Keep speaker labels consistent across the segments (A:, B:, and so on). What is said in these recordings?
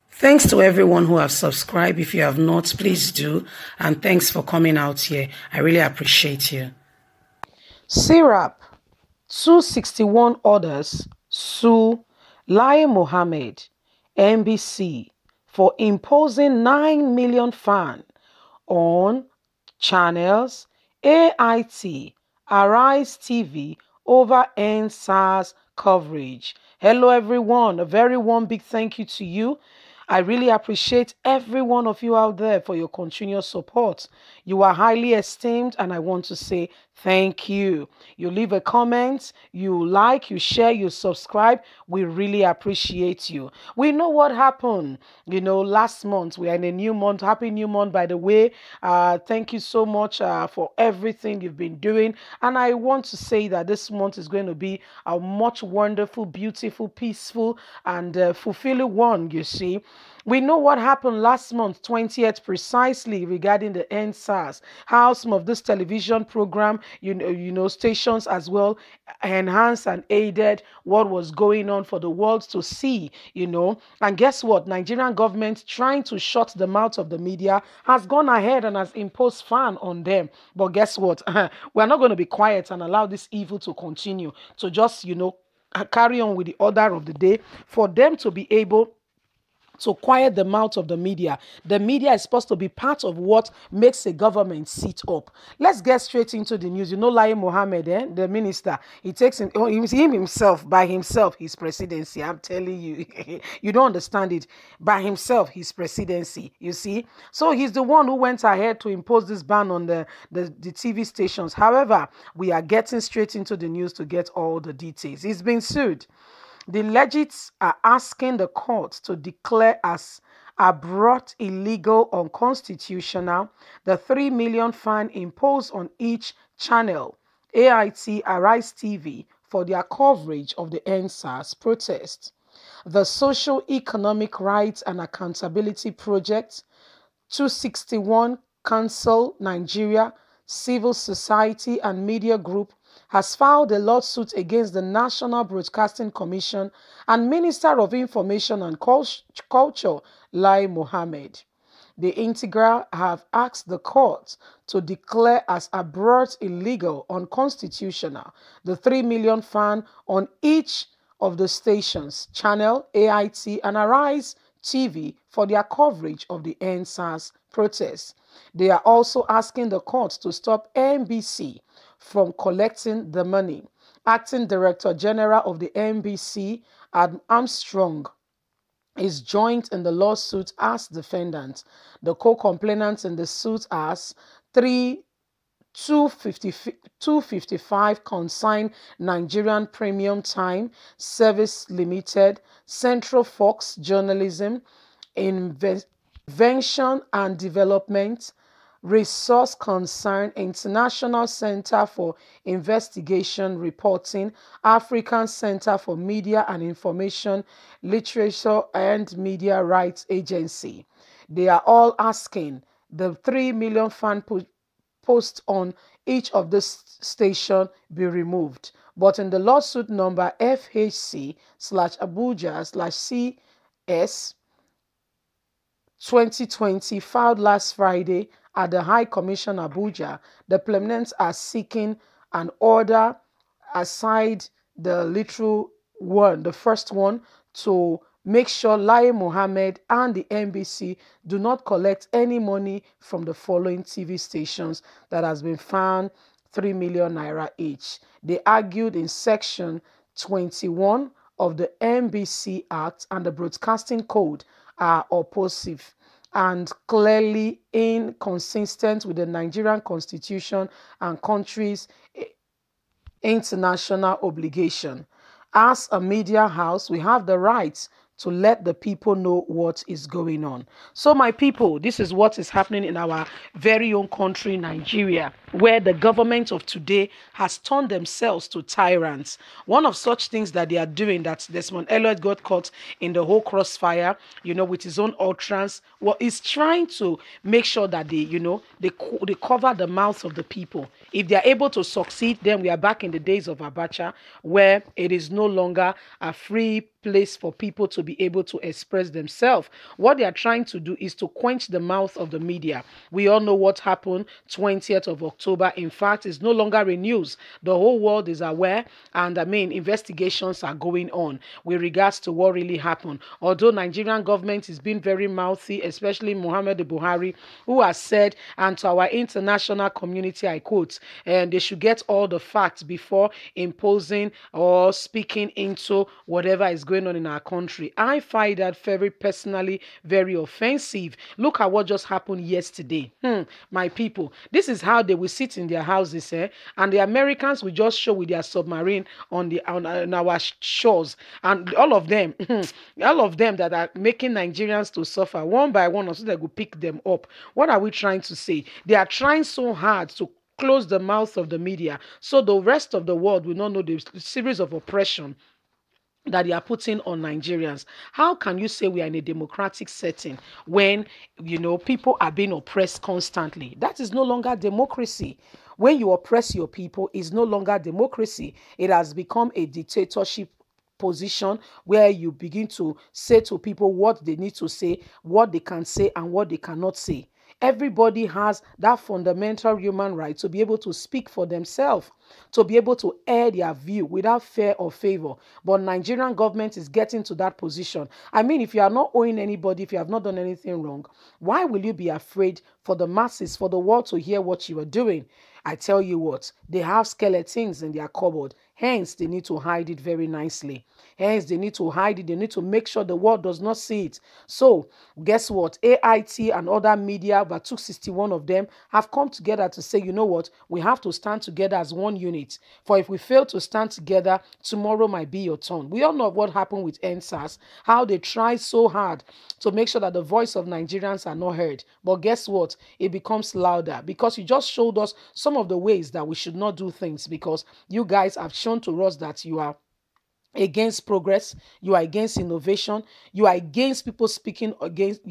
A: Thanks to everyone who have subscribed. If you have not, please do. And thanks for coming out here. I really appreciate you. SIRAP 261 others sue Lai Mohammed, NBC, for imposing 9 million fine on channels AIT, Arise TV over NSAS coverage. Hello everyone, a very warm big thank you to you. I really appreciate every one of you out there for your continuous support. You are highly esteemed and I want to say thank you. You leave a comment, you like, you share, you subscribe. We really appreciate you. We know what happened, last month. We are in a new month. Happy new month, by the way. Thank you so much for everything you've been doing. And I want to say that this month is going to be a much wonderful, beautiful, peaceful, and fulfilling one, you see. We know what happened last month, 20th, precisely regarding the NSAS, how some of this television program, stations as well, enhanced and aided what was going on for the world to see, And guess what? Nigerian government, trying to shut the mouth of the media, has gone ahead and has imposed fine on them. But guess what? We're not going to be quiet and allow this evil to continue, to just, carry on with the order of the day, for them to be able to quiet the mouth of the media. The media is supposed to be part of what makes a government sit up. Let's get straight into the news. Lai Mohammed, the minister, he takes himself, by himself, his presidency. I'm telling you, you don't understand it. By himself, his presidency, you see. So he's the one who went ahead to impose this ban on the TV stations. However, we are getting straight into the news to get all the details. He's been sued. The legists are asking the court to declare as abroad illegal, unconstitutional, the 3 million fine imposed on each channel, AIT, Arise TV, for their coverage of the NSAS protest. The Social Economic Rights and Accountability Project, 261 Council, Nigeria, Civil Society and Media Group, has filed a lawsuit against the National Broadcasting Commission and Minister of Information and Culture, Lai Mohammed. The Integral have asked the court to declare as abroad illegal, unconstitutional, the 3 million fine on each of the stations, Channel, AIT, and Arise TV for their coverage of the NSAS protests. They are also asking the court to stop NBC from collecting the money. Acting Director General of the NBC, Adam Armstrong, is joined in the lawsuit as defendant. The co-complainants in the suit as 255 Consign Nigerian Premium Time Service Limited, Central Fox Journalism, Invention and Development, Resource Concern, International Center for Investigation Reporting, African Center for Media and Information, Literature and Media Rights Agency. They are all asking the 3 million fan post on each of the station be removed. But in the lawsuit number FHC/Abuja/CS 2020 filed last Friday at the High Commission Abuja, the claimants are seeking an order aside the literal one, the first one, to make sure Lai Mohammed and the NBC do not collect any money from the following TV stations that has been found 3 million naira each. They argued in Section 21 of the NBC Act and the Broadcasting Code are oppositive and clearly inconsistent with the Nigerian Constitution and country's international obligation. As a media house, we have the right to let the people know what is going on. So my people, this is what is happening in our very own country, Nigeria, where the government of today has turned themselves to tyrants. One of such things that they are doing, that Desmond Elliot got caught in the whole crossfire, with his own utterance, is trying to make sure that they cover the mouths of the people. If they are able to succeed, then we are back in the days of Abacha, where it is no longer a free place for people to be able to express themselves. What they are trying to do is to quench the mouth of the media. We all know what happened 20th of October. In fact, it's no longer a news. The whole world is aware, and investigations are going on with regards to what really happened. Although Nigerian government is being very mouthy, especially Muhammadu Buhari, who has said, and to our international community, I quote, and they should get all the facts before imposing or speaking into whatever is going on in our country. I find that very personally very offensive. Look at what just happened yesterday. My people, this is how they will sit in their houses, and the Americans will just show with their submarine on our shores, and all of them that are making Nigerians to suffer one by one, so they will pick them up. What are we trying to say? They are trying so hard to close the mouth of the media so the rest of the world will not know the series of oppression that they are putting on Nigerians. How can you say we are in a democratic setting when, people are being oppressed constantly? That is no longer democracy. When you oppress your people, it's no longer democracy. It has become a dictatorship position where you begin to say to people what they need to say, what they can say, and what they cannot say. Everybody has that fundamental human right to be able to speak for themselves, to be able to air their view without fear or favor. But Nigerian government is getting to that position. I mean, if you are not owing anybody, if you have not done anything wrong, why will you be afraid for the masses, for the world to hear what you are doing? I tell you what, they have skeletons in their cupboard. Hence, they need to hide it very nicely. Hence, they need to hide it. They need to make sure the world does not see it. So, guess what? AIT and other media, about 261 of them, have come together to say, you know what? We have to stand together as one unit. For if we fail to stand together, tomorrow might be your turn. We all know what happened with NSAS, how they tried so hard to make sure that the voice of Nigerians are not heard. But guess what? It becomes louder because you just showed us some of the ways that we should not do things, because you guys have shown to us that you are against progress, you are against innovation, you are against people speaking against,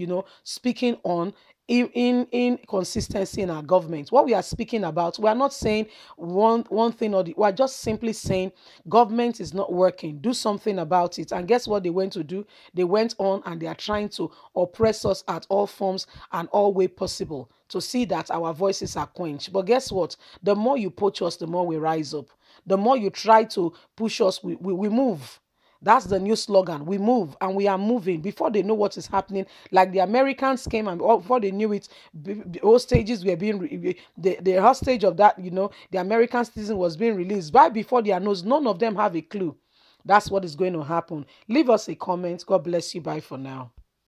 A: speaking on inconsistency in our government. What we are speaking about, we are not saying one thing or the, we are just simply saying government is not working, do something about it. And guess what they went to do? They went on and they are trying to oppress us at all forms and all way possible to see that our voices are quenched. But guess what? The more you poach us, the more we rise up. The more you try to push us, we move. That's the new slogan. We move, and we are moving before they know what is happening. Like the Americans came, and before they knew it, the hostages were being, the hostage of that, the American citizen was being released. Right before their nose, none of them have a clue. That's what is going to happen. Leave us a comment. God bless you. Bye for now.